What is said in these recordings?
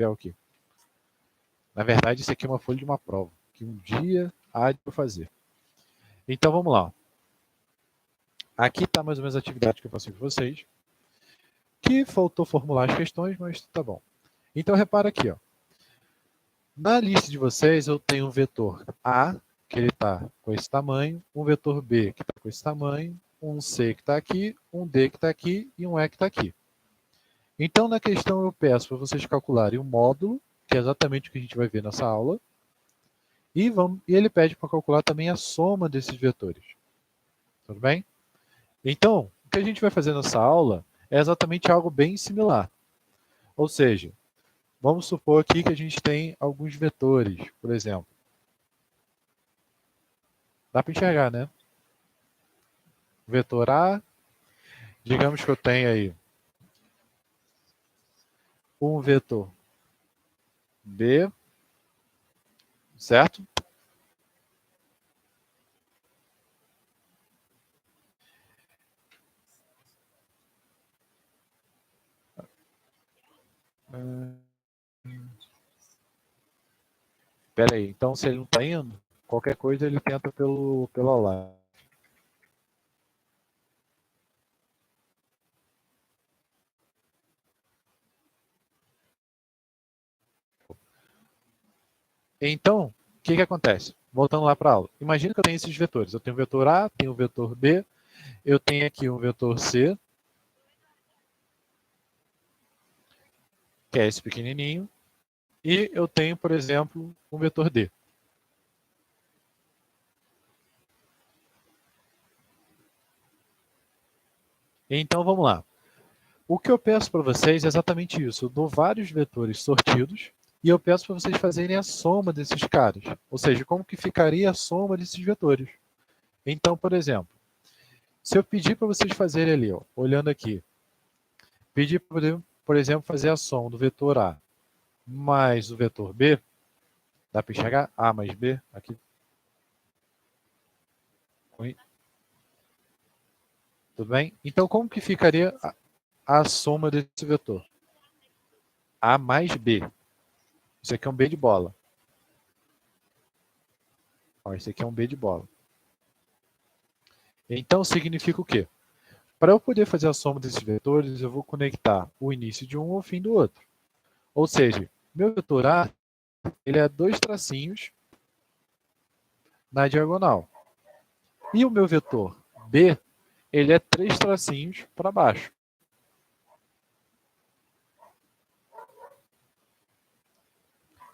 papel aqui. Na verdade, isso aqui é uma folha de uma prova, que um dia há de eu fazer. Então, vamos lá. Aqui está mais ou menos a atividade que eu passei com vocês. Que faltou formular as questões, mas tá bom. Então, repara aqui, ó. Na lista de vocês, eu tenho um vetor A, que ele está com esse tamanho, um vetor B, que está com esse tamanho, um C que está aqui, um D que está aqui e um E que está aqui. Então, na questão, eu peço para vocês calcularem o módulo, que é exatamente o que a gente vai ver nessa aula, e ele pede para calcular também a soma desses vetores. Tudo bem? Então, o que a gente vai fazer nessa aula é exatamente algo bem similar. Ou seja, vamos supor aqui que a gente tem alguns vetores, por exemplo. Dá para enxergar, né? Vetor A, digamos que eu tenho aí um vetor B, certo? Espera aí, então se ele não está indo, qualquer coisa ele tenta pelo online. Então, o que acontece? Voltando lá para a aula. Imagina que eu tenho esses vetores. Eu tenho o vetor A, tenho o vetor B, eu tenho aqui um vetor C, que é esse pequenininho, e eu tenho, por exemplo, um vetor D. Então, vamos lá. O que eu peço para vocês é exatamente isso. Eu dou vários vetores sortidos e eu peço para vocês fazerem a soma desses caras. Ou seja, como que ficaria a soma desses vetores. Então, por exemplo, se eu pedir para vocês fazerem ali, ó, olhando aqui, pedir, por exemplo, fazer a soma do vetor A mais o vetor B, dá para enxergar? A mais B, aqui. Tudo bem? Então, como que ficaria a soma desse vetor? A mais B. Isso aqui é um B de bola. Ó, esse aqui é um B de bola. Então, significa o quê? Para eu poder fazer a soma desses vetores, eu vou conectar o início de um ao fim do outro. Ou seja, meu vetor A ele é 2 tracinhos na diagonal. E o meu vetor B ele é 3 tracinhos para baixo.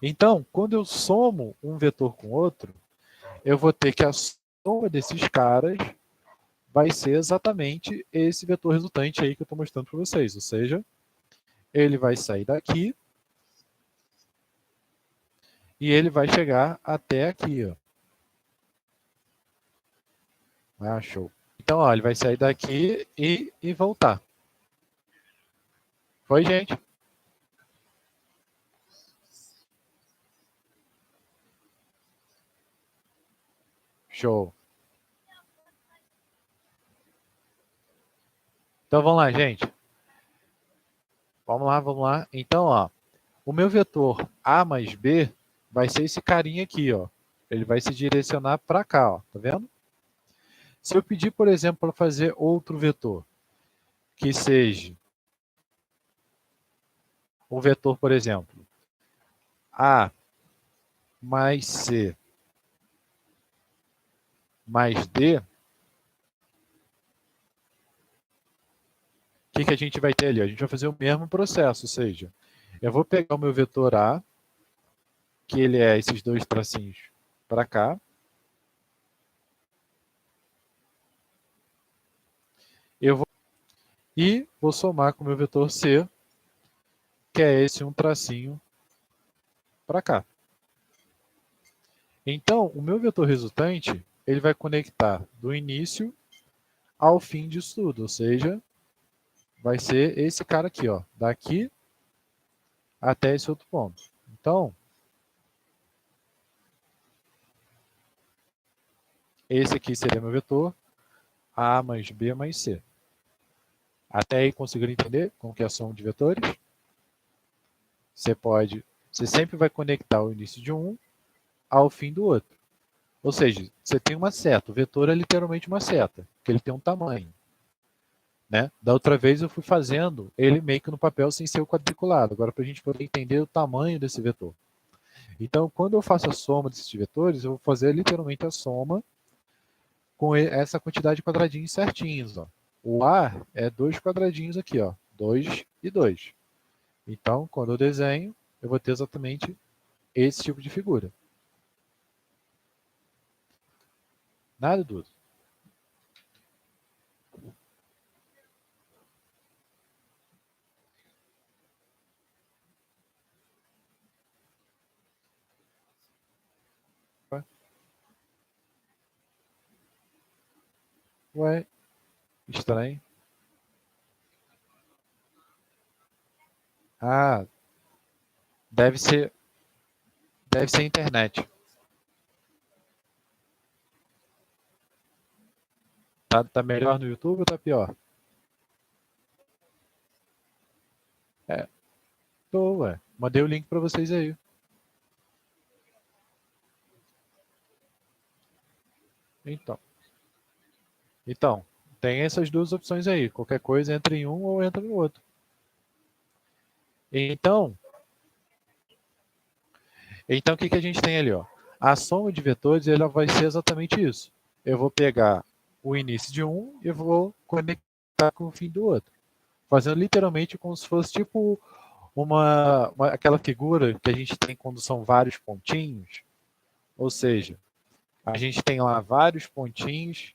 Então, quando eu somo um vetor com outro, eu vou ter que a soma desses caras vai ser exatamente esse vetor resultante aí que eu estou mostrando para vocês. Ou seja, ele vai sair daqui e ele vai chegar até aqui. Ó. Ah, show. Então, ó, ele vai sair daqui e voltar. Foi, gente? Show. Então, vamos lá, gente. Vamos lá, vamos lá. Então, ó, o meu vetor A mais B vai ser esse carinha aqui, ó. Ele vai se direcionar para cá, ó. Tá vendo? Se eu pedir, por exemplo, para fazer outro vetor, que seja um vetor, por exemplo, A mais C mais D, o que a gente vai ter ali? A gente vai fazer o mesmo processo, ou seja, eu vou pegar o meu vetor A, que ele é esses 2 tracinhos para cá, e vou somar com o meu vetor C, que é esse um tracinho para cá. Então, o meu vetor resultante, ele vai conectar do início ao fim disso tudo, ou seja, vai ser esse cara aqui, ó, daqui até esse outro ponto. Então, esse aqui seria meu vetor A mais B mais C. Até aí conseguiram entender como que é a soma de vetores? você sempre vai conectar o início de um ao fim do outro. Ou seja, você tem uma seta. O vetor é literalmente uma seta, que ele tem um tamanho. Né? Da outra vez eu fui fazendo ele meio que no papel sem ser o quadriculado. Agora, para a gente poder entender o tamanho desse vetor. Então, quando eu faço a soma desses vetores, eu vou fazer literalmente a soma com essa quantidade de quadradinhos certinhos. Ó. O A é 2 quadradinhos aqui, ó, 2 e 2. Então, quando eu desenho, eu vou ter exatamente esse tipo de figura. Nada dúvida. Ué, estranho. Ah, deve ser a internet. Tá melhor no YouTube ou tá pior? É, tô, ué. Mandei o link para vocês aí. Então, tem essas duas opções aí. Qualquer coisa entra em um ou entra no outro. Então, o que a gente tem ali? Ó? A soma de vetores ela vai ser exatamente isso. Eu vou pegar o início de um e vou conectar com o fim do outro. Fazendo literalmente como se fosse tipo aquela figura que a gente tem quando são vários pontinhos. Ou seja, a gente tem lá vários pontinhos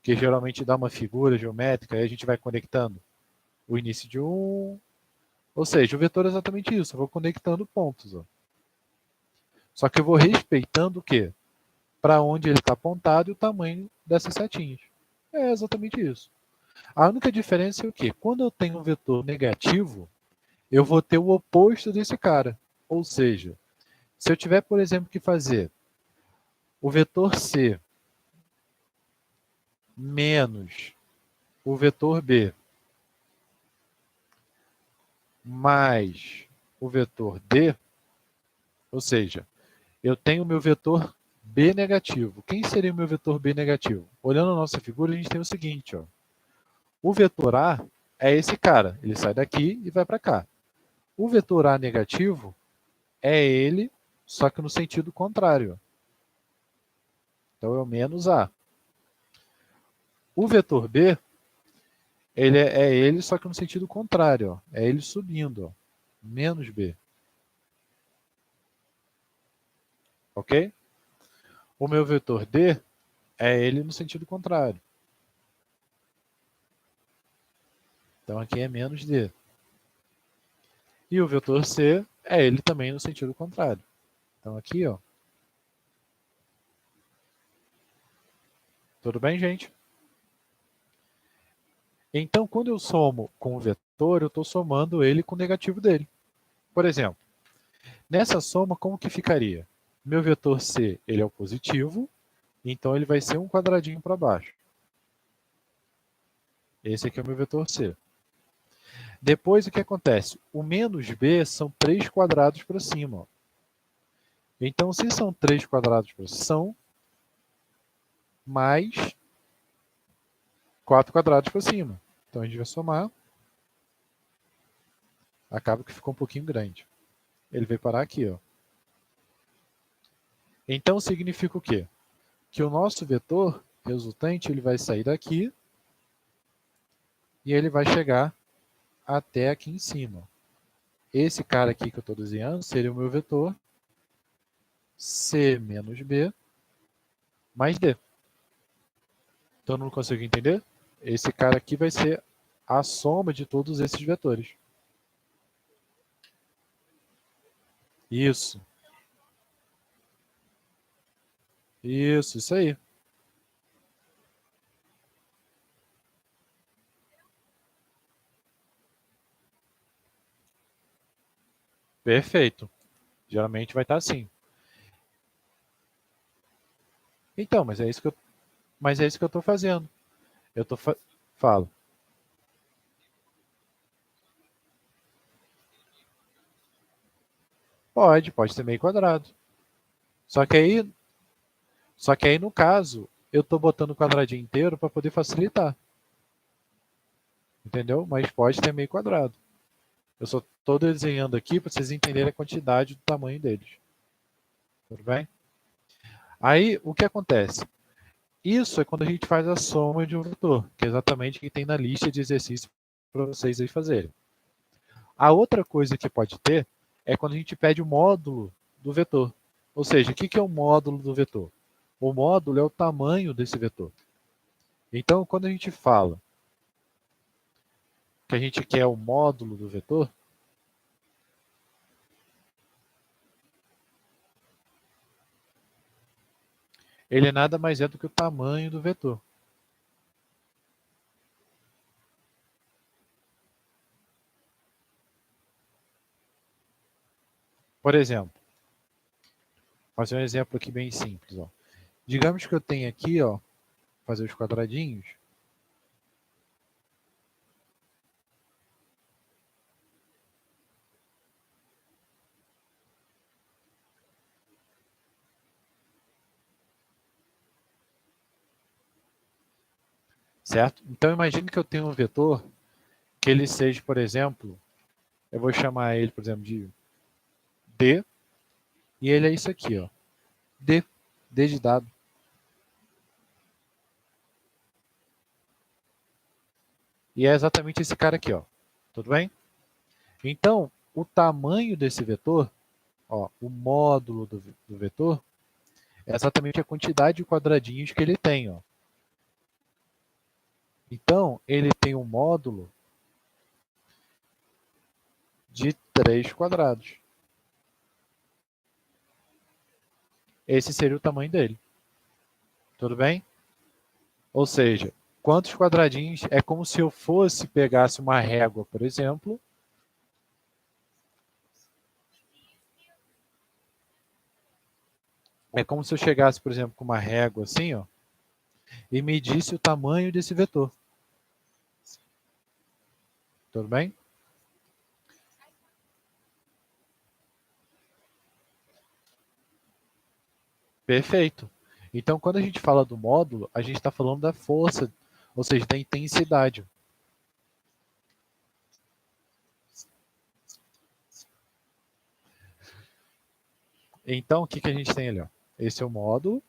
que geralmente dá uma figura geométrica e a gente vai conectando o início de um. Ou seja, o vetor é exatamente isso. Eu vou conectando pontos. Ó. Só que eu vou respeitando o quê? Para onde ele está apontado e o tamanho dessas setinhas. É exatamente isso. A única diferença é o quê? Quando eu tenho um vetor negativo, eu vou ter o oposto desse cara. Ou seja, se eu tiver, por exemplo, que fazer o vetor C menos o vetor B mais o vetor D, ou seja, eu tenho o meu vetor B negativo. Quem seria o meu vetor B negativo? Olhando a nossa figura, a gente tem o seguinte. Ó. O vetor A é esse cara. Ele sai daqui e vai para cá. O vetor A negativo é ele, só que no sentido contrário. Então é o menos A. O vetor B é ele, só que no sentido contrário. Ó. É ele subindo. Ó. Menos B. Ok? O meu vetor D é ele no sentido contrário. Então aqui é menos D. E o vetor C é ele também no sentido contrário. Então aqui, ó. Tudo bem, gente? Então, quando eu somo com o vetor, eu estou somando ele com o negativo dele. Por exemplo, nessa soma, como que ficaria? Meu vetor C ele é o positivo, então ele vai ser um quadradinho para baixo. Esse aqui é o meu vetor C. Depois, o que acontece? O menos B são 3 quadrados para cima. Ó. Então, se são 3 quadrados para cima, são mais 4 quadrados para cima. Então, a gente vai somar. Acaba que ficou um pouquinho grande. Ele vai parar aqui. Ó. Então, significa o quê? Que o nosso vetor resultante ele vai sair daqui e ele vai chegar até aqui em cima. Esse cara aqui que eu estou desenhando seria o meu vetor C menos B mais D. Então, não consigo entender? Esse cara aqui vai ser a soma de todos esses vetores. Isso. Isso aí. Perfeito. Geralmente vai estar assim. Então, mas é isso que eu estou fazendo. Eu estou falo. Pode ser meio quadrado. Só que aí no caso, eu estou botando o quadradinho inteiro para poder facilitar. Entendeu? Mas pode ter meio quadrado. Eu só estou desenhando aqui para vocês entenderem a quantidade do tamanho deles. Tudo bem? Aí, o que acontece? Isso é quando a gente faz a soma de um vetor, que é exatamente o que tem na lista de exercícios para vocês aí fazerem. A outra coisa que pode ter é quando a gente pede o módulo do vetor. Ou seja, o que é o módulo do vetor? O módulo é o tamanho desse vetor. Então, quando a gente fala que a gente quer o módulo do vetor, ele nada mais é do que o tamanho do vetor. Por exemplo, vou fazer um exemplo aqui bem simples. Ó. Digamos que eu tenho aqui, ó, fazer os quadradinhos. Certo? Então, imagine que eu tenho um vetor que ele seja, por exemplo, eu vou chamar ele, por exemplo, de D, e ele é isso aqui, ó. D de dado. E é exatamente esse cara aqui, ó. Tudo bem? Então, o tamanho desse vetor, ó, o módulo do vetor, é exatamente a quantidade de quadradinhos que ele tem, ó. Então, ele tem um módulo de 3 quadrados. Esse seria o tamanho dele. Tudo bem? Ou seja, quantos quadradinhos? É como se eu pegasse uma régua, por exemplo. É como se eu chegasse, por exemplo, com uma régua assim, ó, e medisse o tamanho desse vetor. Tudo bem? Perfeito. Então, quando a gente fala do módulo, a gente está falando da força, ou seja, da intensidade. Então, o que, que a gente tem ali? Ó? Esse é o módulo.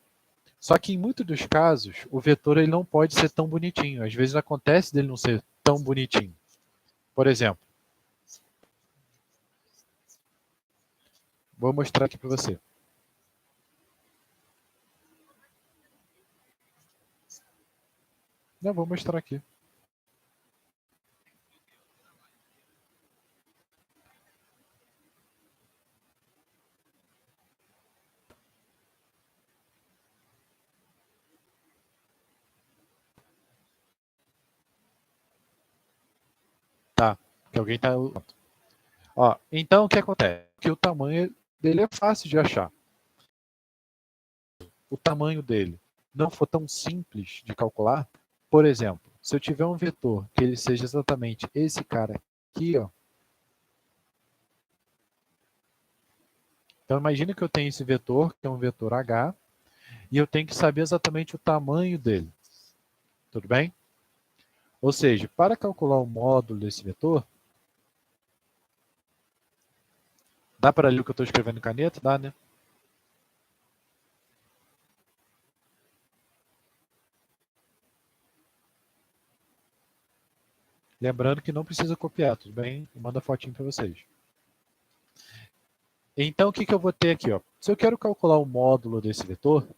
Só que em muitos dos casos, o vetor ele não pode ser tão bonitinho. Às vezes acontece dele não ser tão bonitinho. Por exemplo, vou mostrar aqui para você. Não, vou mostrar aqui. Tá, que alguém está... Ó, então, o que acontece? Que o tamanho dele é fácil de achar. O tamanho dele não for tão simples de calcular, por exemplo, se eu tiver um vetor que ele seja exatamente esse cara aqui, ó. Então imagine que eu tenho esse vetor, que é um vetor H, e eu tenho que saber exatamente o tamanho dele. Tudo bem? Ou seja, para calcular o módulo desse vetor, dá para ler o que eu estou escrevendo em caneta? Dá, né? Lembrando que não precisa copiar, tudo bem? Manda fotinho para vocês. Então, o que, que eu vou ter aqui? Ó? Se eu quero calcular o módulo desse vetor,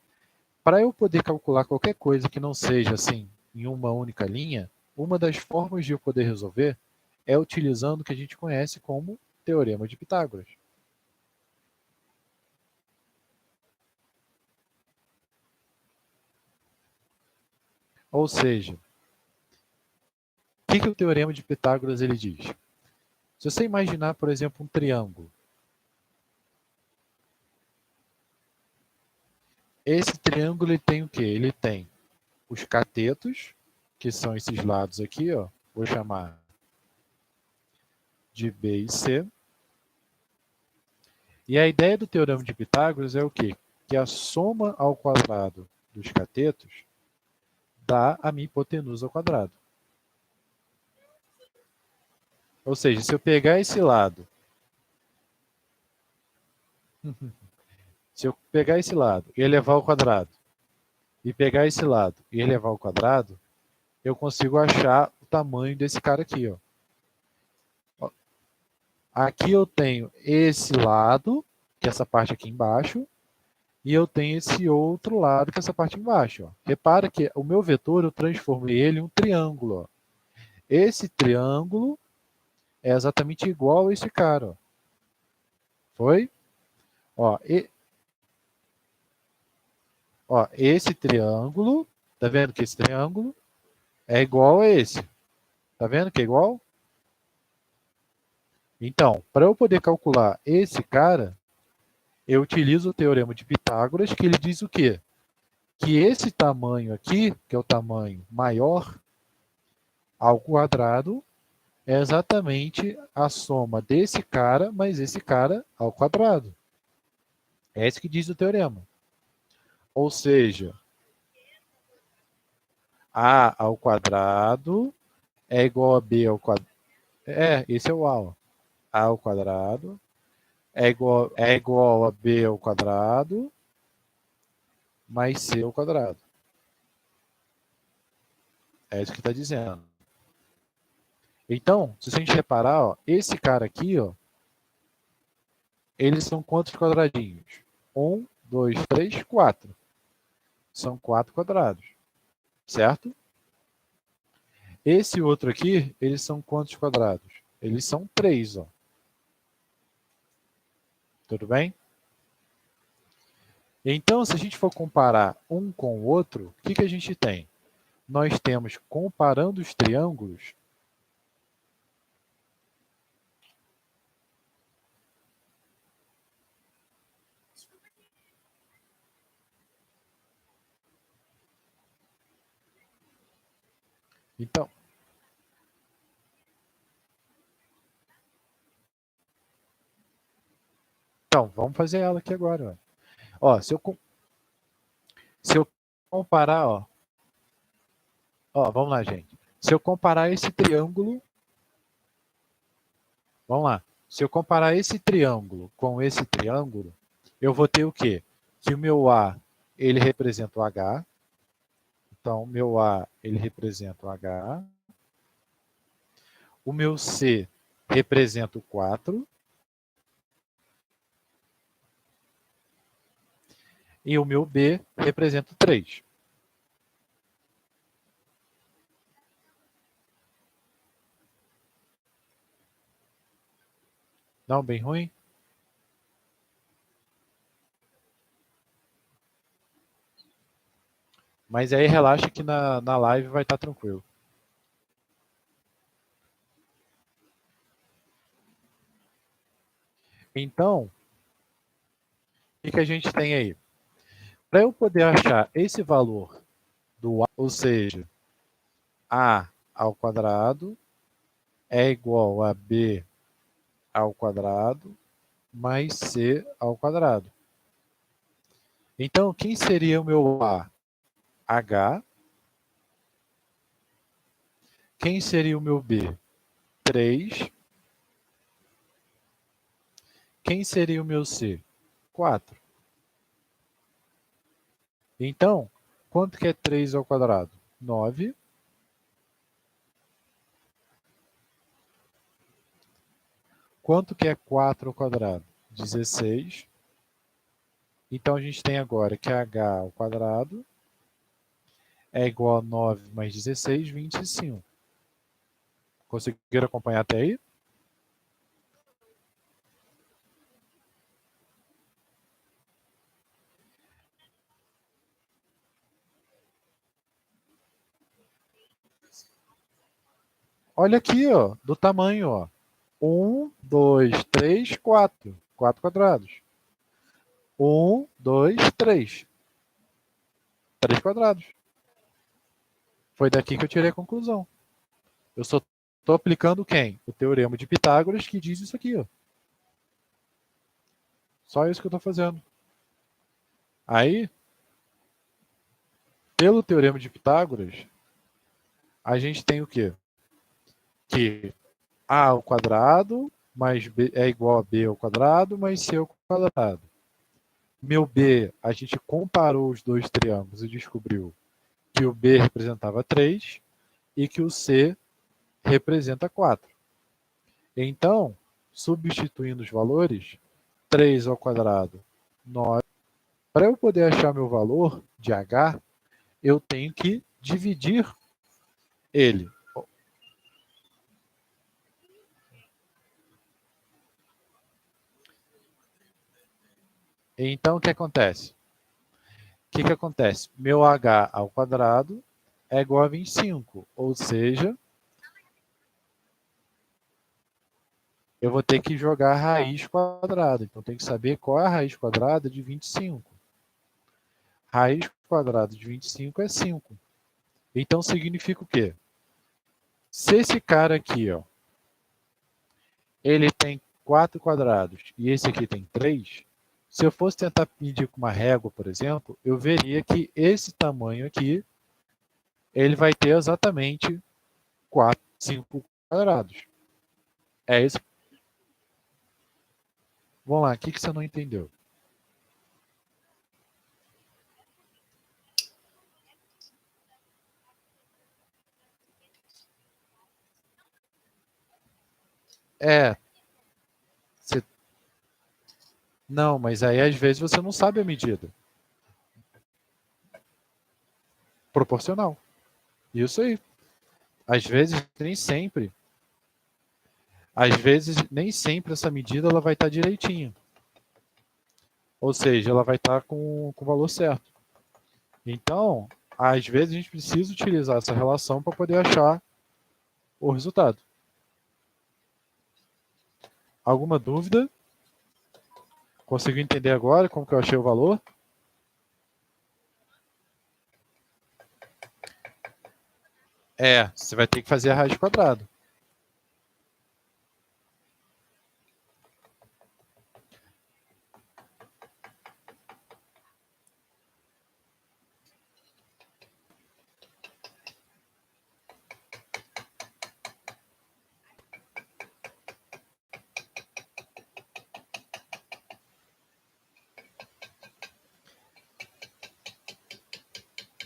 para eu poder calcular qualquer coisa que não seja assim em uma única linha, uma das formas de eu poder resolver é utilizando o que a gente conhece como Teorema de Pitágoras. Ou seja, o que, que o Teorema de Pitágoras ele diz? Se você imaginar, por exemplo, um triângulo, esse triângulo ele tem o quê? Ele tem os catetos, que são esses lados aqui, ó, vou chamar de B e C, E a ideia do teorema de Pitágoras é o quê? Que a soma ao quadrado dos catetos dá a minha hipotenusa ao quadrado. Ou seja, se eu pegar esse lado, se eu pegar esse lado e elevar ao quadrado, e pegar esse lado e elevar ao quadrado, eu consigo achar o tamanho desse cara aqui. Ó. Aqui eu tenho esse lado, que é essa parte aqui embaixo, e eu tenho esse outro lado, que é essa parte embaixo. Ó. Repara que o meu vetor, eu transformei ele em um triângulo. Ó. Esse triângulo é exatamente igual a esse cara. Ó. Foi? Ó, esse triângulo, tá vendo que esse triângulo é igual a esse? Tá vendo que é igual? Então, para eu poder calcular esse cara, eu utilizo o teorema de Pitágoras, que ele diz o quê? Que esse tamanho aqui, que é o tamanho maior ao quadrado, é exatamente a soma desse cara mais esse cara ao quadrado. É isso que diz o teorema. Ou seja, A ao quadrado é igual a B ao quadrado. Esse é o A. Ó. A ao quadrado é igual a B ao quadrado mais C ao quadrado. É isso que está dizendo. Então, se a gente reparar, ó, esse cara aqui, ó, eles são quantos quadradinhos? 1, 2, 3, 4. São 4 quadrados, certo? Esse outro aqui, eles são quantos quadrados? Eles são 3, ó. Tudo bem? Então, se a gente for comparar um com o outro, o que a gente tem? Nós temos, comparando os triângulos, então, vamos fazer ela aqui agora. Ó, se eu comparar, vamos lá, gente. Se eu comparar esse triângulo, vamos lá. Se eu comparar esse triângulo com esse triângulo, eu vou ter o quê? Que o meu A, ele representa o H. Então, o meu A, ele representa o H. O meu C representa o 4. E o meu B representa o 3. Não, bem ruim? Mas aí relaxa que na live vai estar tranquilo. Então, o que a gente tem aí? Para eu poder achar esse valor do A, ou seja, A ao quadrado é igual a B ao quadrado mais C ao quadrado. Então, quem seria o meu A? H. Quem seria o meu B? 3. Quem seria o meu C? 4. Então, quanto que é 3 ao quadrado? 9. Quanto que é 4 ao quadrado? 16. Então, a gente tem agora que h ao quadrado é igual a 9 mais 16, 25. Conseguiram acompanhar até aí? Olha aqui, ó, do tamanho, ó. 1, 2, 3, 4. 4 quadrados. 1, 2, 3. 3 quadrados. Foi daqui que eu tirei a conclusão. Eu só estou aplicando quem? O teorema de Pitágoras, que diz isso aqui, ó. Só isso que eu estou fazendo. Aí, pelo teorema de Pitágoras, a gente tem o quê? Que a ao quadrado mais b é igual a b ao quadrado mais c ao quadrado. Meu b, a gente comparou os dois triângulos e descobriu que o b representava 3 e que o c representa 4. Então, substituindo os valores, 3 ao quadrado, 9. Para eu poder achar meu valor de h, eu tenho que dividir ele. Então, o que acontece? Que acontece? Meu h ao quadrado é igual a 25, ou seja, eu vou ter que jogar a raiz quadrada. Então, tem que saber qual é a raiz quadrada de 25. Raiz quadrada de 25 é 5. Então, significa o quê? Se esse cara aqui, ó, ele tem 4 quadrados e esse aqui tem 3, se eu fosse tentar medir com uma régua, por exemplo, eu veria que esse tamanho aqui, ele vai ter exatamente 4, 5 quadrados. É isso. Vamos lá, o que você não entendeu? É, você... Não, mas aí às vezes você não sabe a medida. Proporcional. Isso aí. Às vezes, nem sempre. Às vezes, nem sempre essa medida ela vai estar direitinho. Ou seja, ela vai estar com o valor certo. Então, às vezes a gente precisa utilizar essa relação para poder achar o resultado. Alguma dúvida? Conseguiu entender agora como que eu achei o valor? É, você vai ter que fazer a raiz quadrada.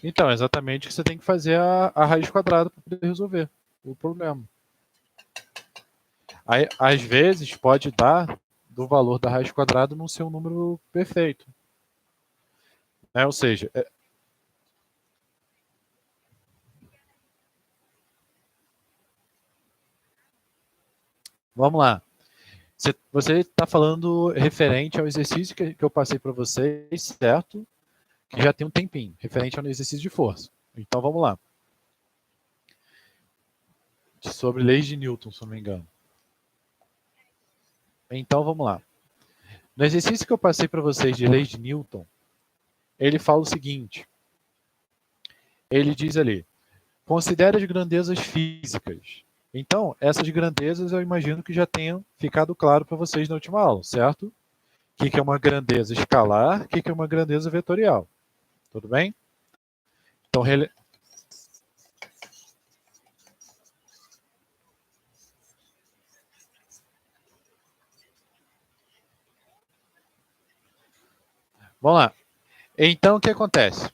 Então, exatamente o que você tem que fazer a raiz quadrada para poder resolver o problema. Aí, às vezes, pode dar do valor da raiz quadrada não ser um número perfeito. Né? Ou seja, vamos lá. Você está falando referente ao exercício que eu passei para vocês, certo? Que já tem um tempinho, referente ao exercício de força. Então, vamos lá. Sobre leis de Newton, se não me engano. Então, vamos lá. No exercício que eu passei para vocês de leis de Newton, ele fala o seguinte. Ele diz ali, considere as grandezas físicas. Então, essas grandezas eu imagino que já tenham ficado claro para vocês na última aula, certo? O que é uma grandeza escalar, o que é uma grandeza vetorial. Tudo bem? Então, vamos lá. Então, o que acontece?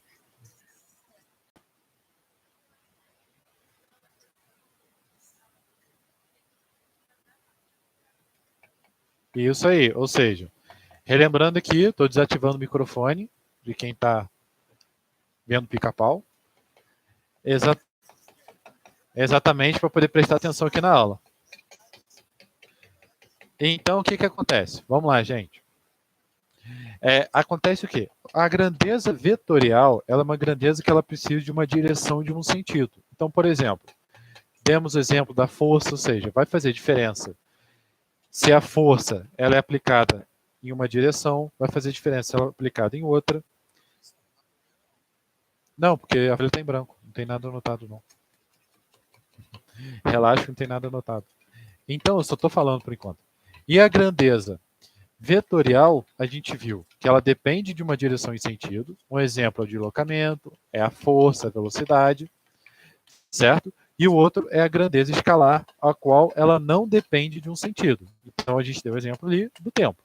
Isso aí, ou seja, relembrando aqui, estou desativando o microfone de quem está vendo pica-pau. Exatamente para poder prestar atenção aqui na aula. Então, o que acontece? Vamos lá, gente. Acontece o quê? A grandeza vetorial ela é uma grandeza que ela precisa de uma direção de um sentido. Então, por exemplo, demos o exemplo da força, ou seja, vai fazer diferença. Se a força ela é aplicada em uma direção, vai fazer diferença se ela é aplicada em outra. Não, porque a folha está em branco, não tem nada anotado não. Relaxa, não tem nada anotado. Então, eu só estou falando por enquanto. E a grandeza Vetorial, a gente viu que ela depende de uma direção e sentido. Um exemplo é o deslocamento, é a força, a velocidade, certo? E o outro é a grandeza escalar, a qual ela não depende de um sentido. Então, a gente deu o exemplo ali do tempo.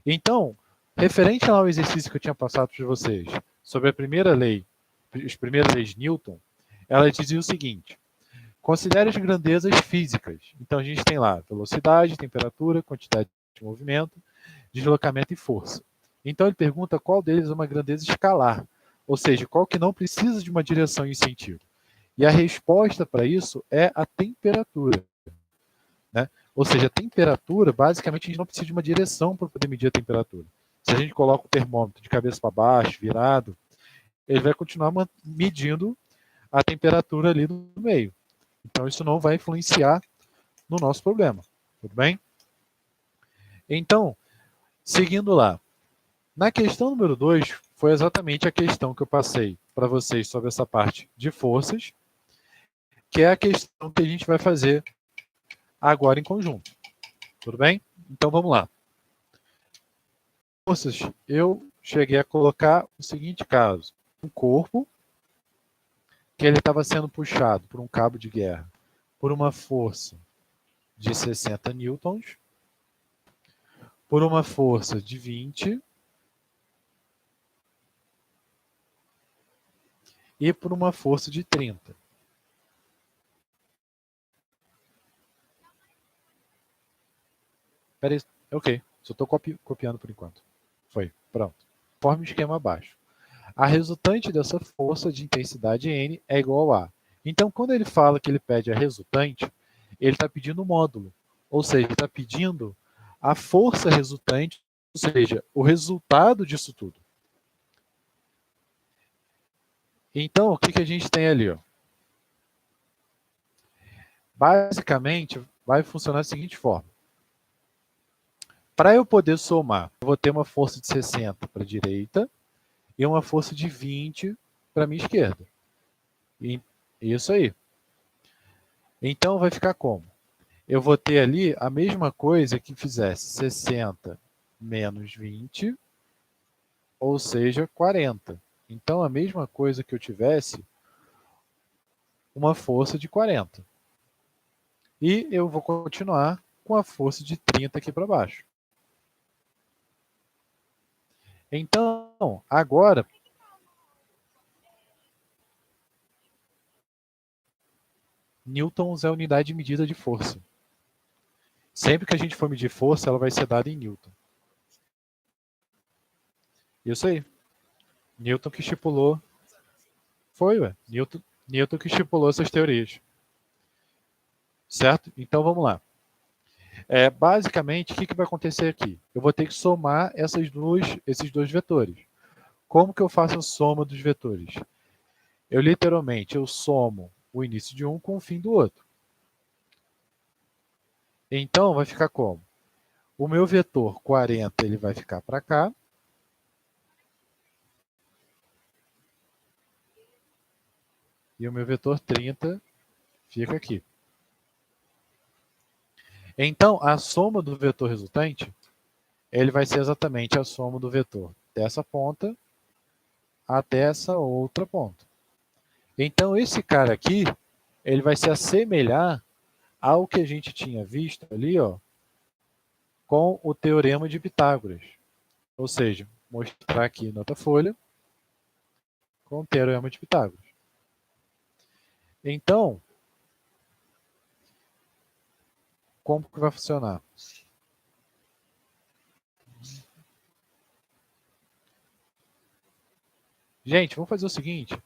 Então, referente ao exercício que eu tinha passado para vocês sobre a primeira lei, as primeiras leis de Newton, ela dizia o seguinte: considere as grandezas físicas. Então, a gente tem lá velocidade, temperatura, quantidade de movimento, deslocamento e força. Então, ele pergunta qual deles é uma grandeza escalar, ou seja, qual que não precisa de uma direção e sentido. E a resposta para isso é a temperatura. Né? Ou seja, a temperatura, basicamente, a gente não precisa de uma direção para poder medir a temperatura. Se a gente coloca o termômetro de cabeça para baixo, virado, ele vai continuar medindo a temperatura ali no meio. Então, isso não vai influenciar no nosso problema. Tudo bem? Então, seguindo lá. Na questão número 2, foi exatamente a questão que eu passei para vocês sobre essa parte de forças, que é a questão que a gente vai fazer agora em conjunto. Tudo bem? Então, vamos lá. Forças, eu cheguei a colocar o seguinte caso. Um corpo que ele estava sendo puxado por um cabo de guerra por uma força de 60 newtons, por uma força de 20 e por uma força de 30. Peraí, ok, só estou copiando por enquanto. Foi, pronto. Conforme o esquema abaixo. A resultante dessa força de intensidade N é igual a. Então, quando ele fala que ele pede a resultante, ele está pedindo o módulo. Ou seja, ele está pedindo a força resultante, ou seja, o resultado disso tudo. Então, o que a gente tem ali? Ó? Basicamente, vai funcionar da seguinte forma. Para eu poder somar, eu vou ter uma força de 60 para a direita e uma força de 20 para a minha esquerda. E isso aí. Então, vai ficar como? Eu vou ter ali a mesma coisa que fizesse 60 menos 20, ou seja, 40. Então, a mesma coisa que eu tivesse uma força de 40. E eu vou continuar com a força de 30 aqui para baixo. Então, agora, newtons é a unidade de medida de força. Sempre que a gente for medir força, ela vai ser dada em newton. Isso aí. Newton que estipulou. Foi, ué. Newton que estipulou essas teorias. Certo? Então, vamos lá. Basicamente, o que vai acontecer aqui? Eu vou ter que somar esses dois vetores. Como que eu faço a soma dos vetores? Eu literalmente somo o início de um com o fim do outro. Então, vai ficar como? O meu vetor 40 ele vai ficar para cá. E o meu vetor 30 fica aqui. Então, a soma do vetor resultante, ele vai ser exatamente a soma do vetor dessa ponta até essa outra ponta. Então, esse cara aqui, ele vai se assemelhar ao que a gente tinha visto ali, ó, com o teorema de Pitágoras. Ou seja, mostrar aqui na outra folha com o teorema de Pitágoras. Então, como que vai funcionar? Gente, vamos fazer o seguinte.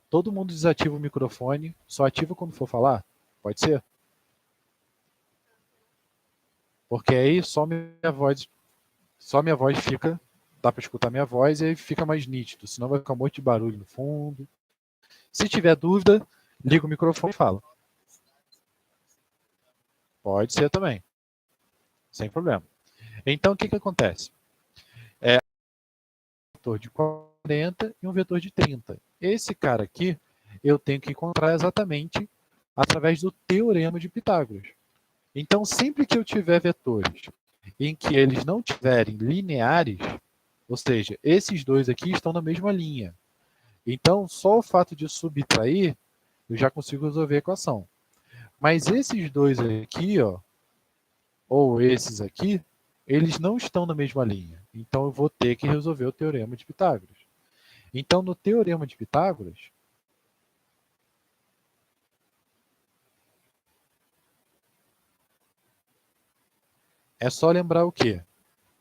Todo mundo desativa o microfone, só ativa quando for falar? Pode ser? Porque aí só minha voz fica, dá para escutar minha voz e aí fica mais nítido, senão vai ficar um monte de barulho no fundo. Se tiver dúvida, liga o microfone e fala. Pode ser também, sem problema. Então, o que acontece? Um vetor de 40 e um vetor de 30. Esse cara aqui, eu tenho que encontrar exatamente através do teorema de Pitágoras. Então, sempre que eu tiver vetores em que eles não tiverem lineares, ou seja, esses dois aqui estão na mesma linha. Então, só o fato de subtrair, eu já consigo resolver a equação. Mas esses dois aqui, ó, ou esses aqui, eles não estão na mesma linha. Então, eu vou ter que resolver o teorema de Pitágoras. Então, no teorema de Pitágoras, é só lembrar o quê?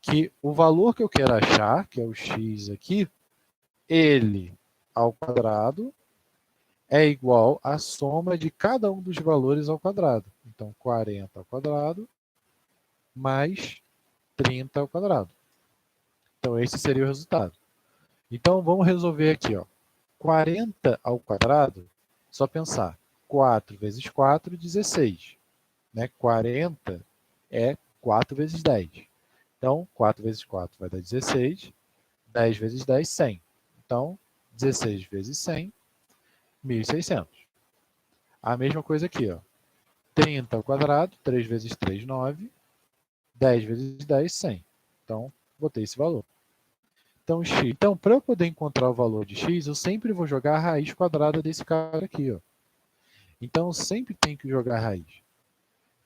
Que o valor que eu quero achar, que é o x aqui, ele ao quadrado é igual à soma de cada um dos valores ao quadrado. Então, 40 ao quadrado mais 30 ao quadrado. Então, esse seria o resultado. Então, vamos resolver aqui. Ó. 40 ao quadrado, só pensar. 4 vezes 4, 16. Né? 40 é 4 vezes 10. Então, 4 vezes 4 vai dar 16. 10 vezes 10, 100. Então, 16 vezes 100, 1.600. A mesma coisa aqui. Ó. 30 ao quadrado, 3 vezes 3, 9. 10 vezes 10, 100. Então, botei esse valor. Então, x. Então, para eu poder encontrar o valor de x, eu sempre vou jogar a raiz quadrada desse cara aqui. Ó. Então, eu sempre tenho que jogar a raiz.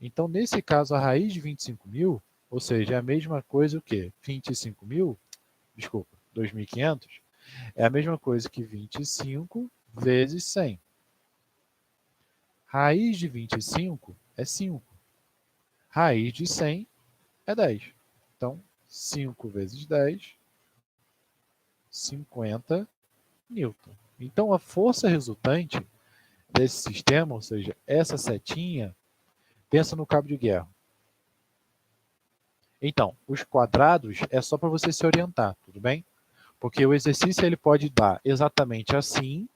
Então, nesse caso, a raiz de 25.000, ou seja, é a mesma coisa o quê? 25.000, desculpa, 2.500, é a mesma coisa que 25 vezes 100. Raiz de 25 é 5. Raiz de 100 é 10. Então, 5 vezes 10, 50 newton. Então, a força resultante desse sistema, ou seja, essa setinha, pensa no cabo de guerra. Então, os quadrados é só para você se orientar, tudo bem? Porque o exercício ele pode dar exatamente assim,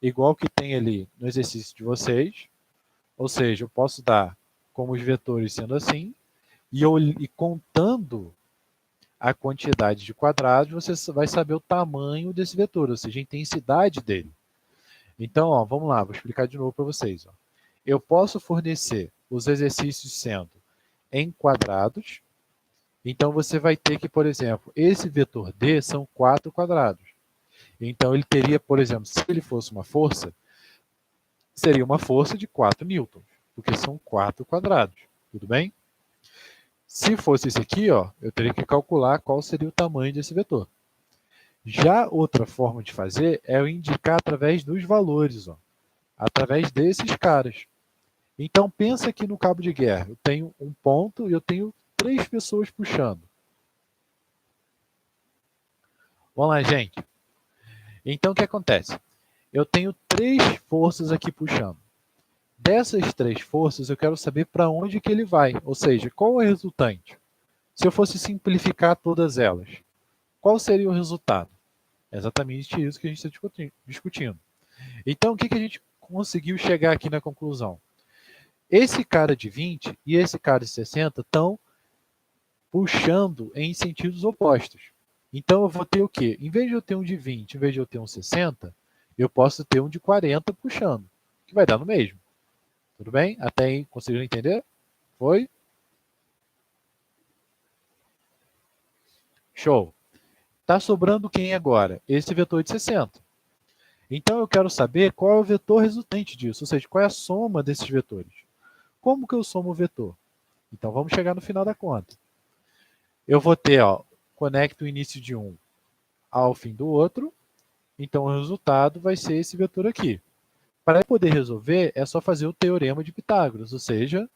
igual que tem ali no exercício de vocês, ou seja, eu posso dar como os vetores sendo assim, e contando a quantidade de quadrados, você vai saber o tamanho desse vetor, ou seja, a intensidade dele. Então, ó, vamos lá, vou explicar de novo para vocês. Ó. Eu posso fornecer os exercícios sendo em quadrados, então você vai ter que, por exemplo, esse vetor D são 4 quadrados. Então, ele teria, por exemplo, se ele fosse uma força, seria uma força de 4 newtons, porque são 4 quadrados, tudo bem? Se fosse esse aqui, ó, eu teria que calcular qual seria o tamanho desse vetor. Já outra forma de fazer é eu indicar através dos valores, ó, através desses caras. Então, pensa aqui no cabo de guerra. Eu tenho um ponto e eu tenho 3 pessoas puxando. Vamos lá, gente. Então, o que acontece? Eu tenho 3 forças aqui puxando. Dessas 3 forças, eu quero saber para onde que ele vai. Ou seja, qual é o resultante? Se eu fosse simplificar todas elas, qual seria o resultado? É exatamente isso que a gente está discutindo. Então, o que a gente conseguiu chegar aqui na conclusão? Esse cara de 20 e esse cara de 60 estão puxando em sentidos opostos. Então, eu vou ter o quê? Em vez de eu ter um de 20, em vez de eu ter um 60, eu posso ter um de 40 puxando, que vai dar no mesmo. Tudo bem? Até aí, conseguiram entender? Foi? Show. Está sobrando quem agora? Esse vetor de 60. Então, eu quero saber qual é o vetor resultante disso, ou seja, qual é a soma desses vetores. Como que eu somo o vetor? Então, vamos chegar no final da conta. Eu vou ter, ó, conecto o início de um ao fim do outro, então o resultado vai ser esse vetor aqui. Para poder resolver, é só fazer o teorema de Pitágoras, ou seja,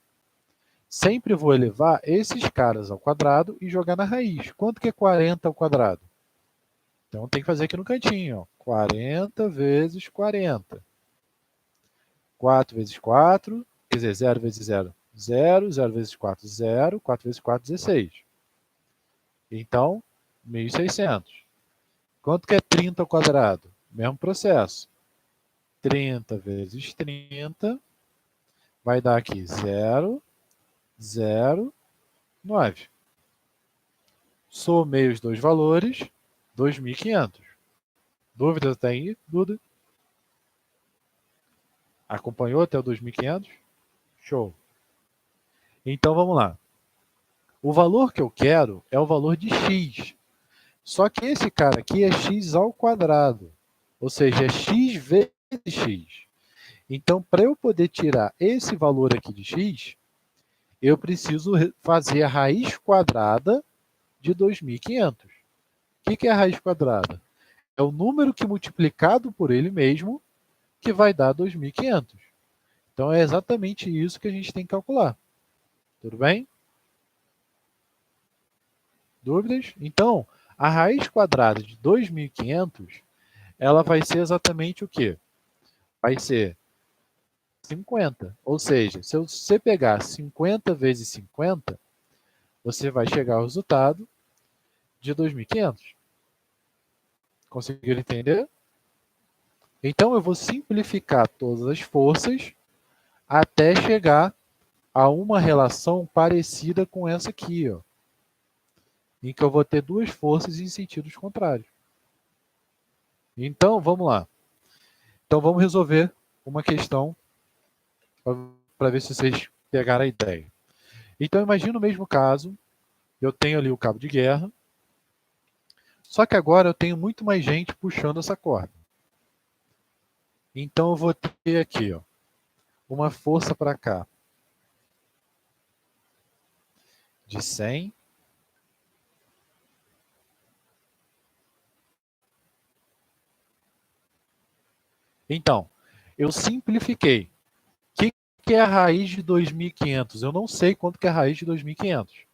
sempre vou elevar esses caras ao quadrado e jogar na raiz. Quanto que é 40 ao quadrado? Então tem que fazer aqui no cantinho, ó. 40 vezes 40. 4 vezes 4, quer dizer, 0 vezes 0, 0, 0 vezes 4, 0, 4 vezes 4, 16. Então, 1.600. Quanto que é 30 ao quadrado? Mesmo processo. 30 vezes 30 vai dar aqui 0, 0, 9. Somei os dois valores, 2.500. Dúvidas até aí, Duda? Acompanhou até o 2.500? Show. Então vamos lá. O valor que eu quero é o valor de x. Só que esse cara aqui é x ao quadrado. Ou seja, é x vezes x. Então, para eu poder tirar esse valor aqui de x, eu preciso fazer a raiz quadrada de 2.500. O que é a raiz quadrada? É o número que multiplicado por ele mesmo que vai dar 2.500. Então, é exatamente isso que a gente tem que calcular. Tudo bem? Dúvidas? Então, a raiz quadrada de 2.500, ela vai ser exatamente o quê? Vai ser 50. Ou seja, se você pegar 50 vezes 50, você vai chegar ao resultado de 2.500. Conseguiram entender? Então, eu vou simplificar todas as forças até chegar a uma relação parecida com essa aqui, ó, em que eu vou ter duas forças em sentidos contrários. Então, vamos lá. Então, vamos resolver uma questão para ver se vocês pegaram a ideia. Então, imagina o mesmo caso, eu tenho ali o cabo de guerra, só que agora eu tenho muito mais gente puxando essa corda. Então, eu vou ter aqui, ó, uma força para cá de 100. Então, eu simplifiquei. O que é a raiz de 2.500? Eu não sei quanto que é a raiz de 2.500.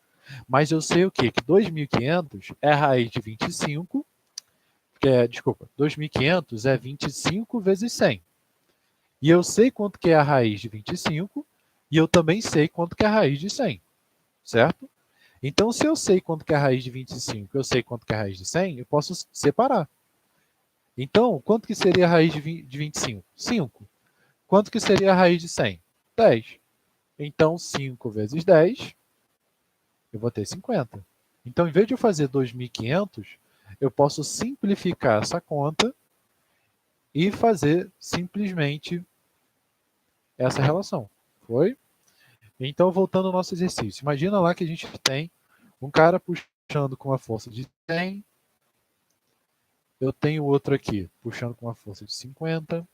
Mas eu sei o quê? Que 2.500 é a raiz de 25, desculpa, 2.500 é 25 vezes 100. E eu sei quanto que é a raiz de 25 e eu também sei quanto que é a raiz de 100, certo? Então, se eu sei quanto que é a raiz de 25 e eu sei quanto que é a raiz de 100, eu posso separar. Então, quanto que seria a raiz de 25? 5. Quanto que seria a raiz de 100? 10. Então, 5 vezes 10, eu vou ter 50. Então, em vez de eu fazer 2.500, eu posso simplificar essa conta e fazer simplesmente essa relação. Foi? Então, voltando ao nosso exercício. Imagina lá que a gente tem um cara puxando com uma força de 100. Eu tenho outro aqui puxando com uma força de 50.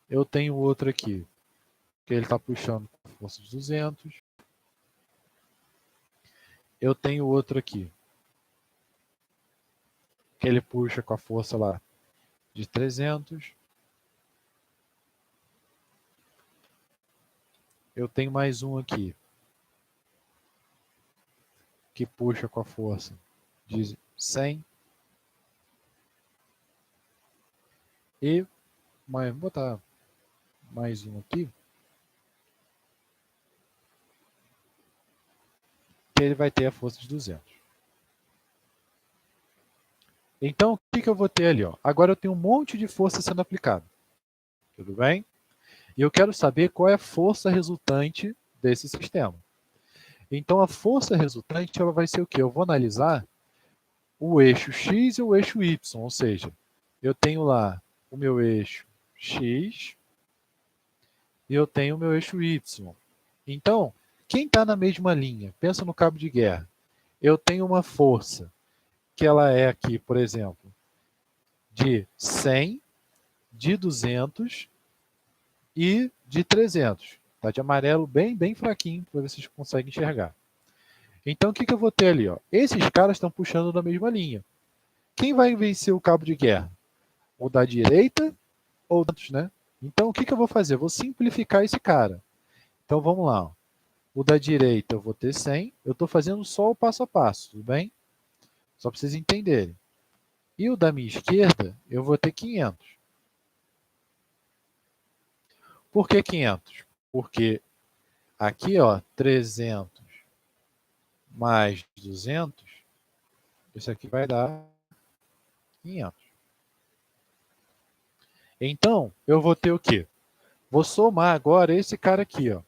Eu tenho outro aqui que ele está puxando com força de 200. Eu tenho outro aqui que ele puxa com a força lá de 300. Eu tenho mais um aqui que puxa com a força de 100. E vou botar mais um aqui, que ele vai ter a força de 200. Então, o que eu vou ter ali? Ó? Agora eu tenho um monte de força sendo aplicada. Tudo bem? E eu quero saber qual é a força resultante desse sistema. Então, a força resultante ela vai ser o quê? Eu vou analisar o eixo X e o eixo Y, ou seja, eu tenho lá o meu eixo X e eu tenho o meu eixo Y. Então, quem está na mesma linha? Pensa no cabo de guerra. Eu tenho uma força que ela é aqui, por exemplo, de 100, de 200 e de 300. Está de amarelo bem fraquinho, para ver se vocês conseguem enxergar. Então, o que eu vou ter ali? Ó? Esses caras estão puxando na mesma linha. Quem vai vencer o cabo de guerra? O da direita ou o da, né? Então, o que eu vou fazer? Eu vou simplificar esse cara. Então, vamos lá. Ó. O da direita eu vou ter 100. Eu estou fazendo só o passo a passo, tudo bem? Só para vocês entenderem. E o da minha esquerda, eu vou ter 500. Por que 500? Porque aqui, ó, 300 mais 200, isso aqui vai dar 500. Então, eu vou ter o quê? Vou somar agora esse cara aqui, ó.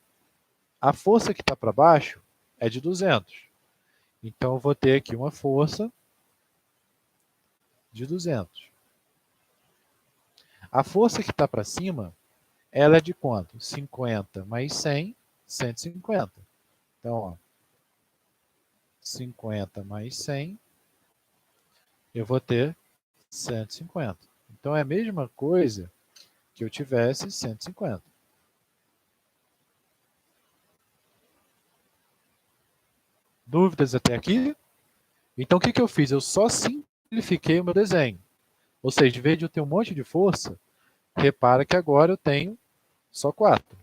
A força que está para baixo é de 200. Então, eu vou ter aqui uma força de 200. A força que está para cima, ela é de quanto? 50 mais 100, 150. Então, ó, 50 mais 100, eu vou ter 150. Então, é a mesma coisa que eu tivesse 150. Dúvidas até aqui? Então, o que eu fiz? Eu só simplifiquei o meu desenho. Ou seja, em vez de eu ter um monte de força, repara que agora eu tenho só 4.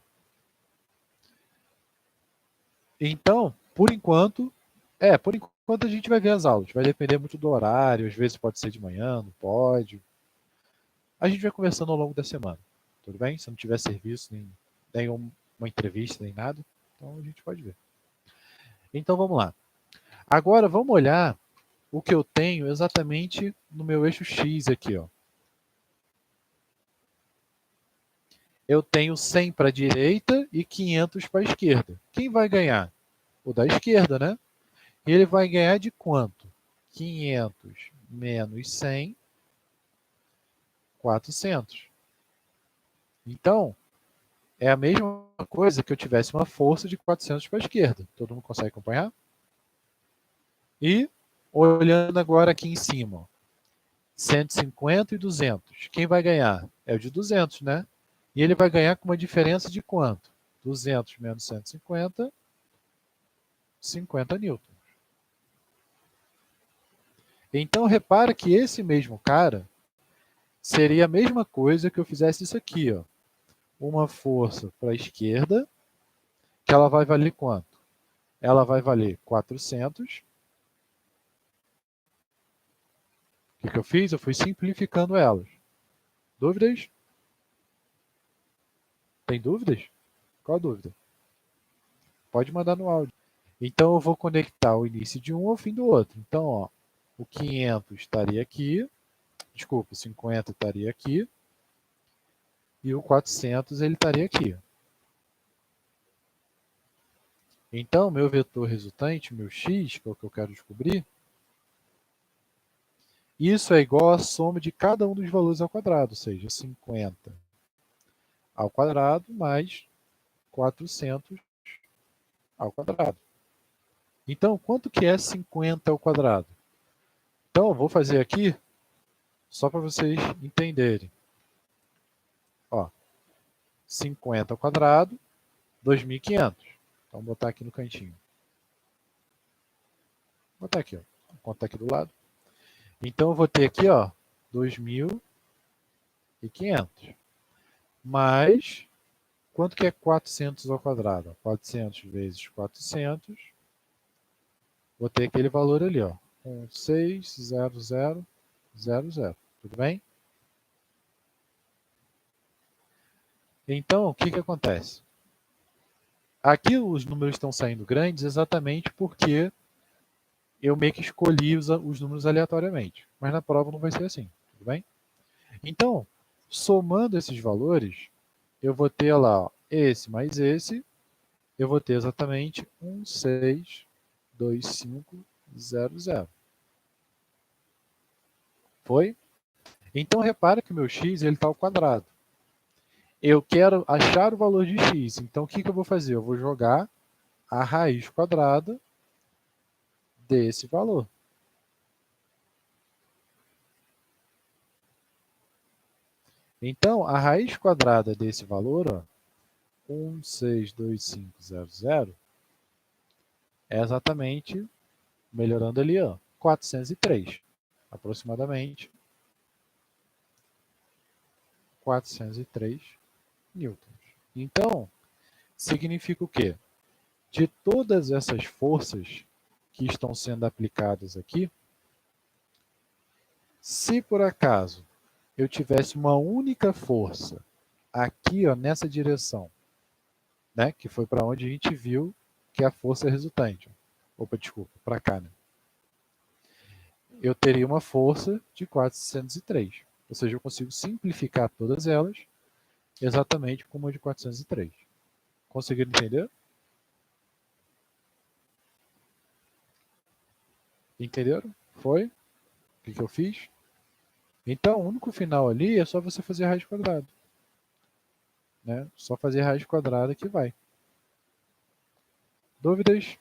Então, por enquanto a gente vai ver as aulas. Vai depender muito do horário, às vezes pode ser de manhã, não pode. A gente vai conversando ao longo da semana, tudo bem? Se não tiver serviço, nem uma entrevista, nem nada, então a gente pode ver. Então vamos lá. Agora vamos olhar o que eu tenho exatamente no meu eixo X aqui, ó. Eu tenho 100 para a direita e 500 para a esquerda. Quem vai ganhar? O da esquerda, né? E ele vai ganhar de quanto? 500 menos 100, 400. Então, é a mesma coisa que eu tivesse uma força de 400 para a esquerda. Todo mundo consegue acompanhar? E, olhando agora aqui em cima, 150 e 200. Quem vai ganhar? É o de 200, né? E ele vai ganhar com uma diferença de quanto? 200 menos 150, 50 newtons. Então, repara que esse mesmo cara seria a mesma coisa que eu fizesse isso aqui, ó. Uma força para a esquerda, que ela vai valer quanto? Ela vai valer 400. O que eu fiz? Eu fui simplificando elas. Dúvidas? Tem dúvidas? Qual a dúvida? Pode mandar no áudio. Então, eu vou conectar o início de um ao fim do outro. Então, ó, o 500 estaria aqui, desculpa, o 50 estaria aqui, e o 400 ele estaria aqui. Então, meu vetor resultante, meu x, que é o que eu quero descobrir, isso é igual à soma de cada um dos valores ao quadrado, ou seja, 50 ao quadrado mais 400 ao quadrado. Então, quanto que é 50 ao quadrado? Então, eu vou fazer aqui, só para vocês entenderem. Ó, 50 ao quadrado, 2.500. Então, vou botar aqui no cantinho. Vou botar aqui, ó. Vou contar aqui do lado. Então, eu vou ter aqui, ó, 2.500. Mais, quanto que é 400 ao quadrado? 400 vezes 400. Vou ter aquele valor ali, ó. 160000. Tudo bem? Então, o que acontece? Aqui os números estão saindo grandes exatamente porque eu meio que escolhi os números aleatoriamente. Mas na prova não vai ser assim, tudo bem? Então, somando esses valores, eu vou ter lá ó, esse mais esse, eu vou ter exatamente 162500. Foi? Então, repara que o meu x está ao quadrado. Eu quero achar o valor de x, então o que eu vou fazer? Eu vou jogar a raiz quadrada desse valor. Então, a raiz quadrada desse valor, ó, 162500, é exatamente, melhorando ali, ó, 403, aproximadamente 403 newtons. Então, significa o quê? De todas essas forças que estão sendo aplicadas aqui, se por acaso eu tivesse uma única força aqui, ó, nessa direção, né, que foi para onde a gente viu que a força é resultante. Opa, desculpa, para cá, né? Eu teria uma força de 403. Ou seja, eu consigo simplificar todas elas exatamente como a de 403. Conseguiram entender? Entenderam? Foi? O que eu fiz? Então, o único final ali é só você fazer raiz quadrada. Né? Só fazer raiz quadrada que vai. Dúvidas?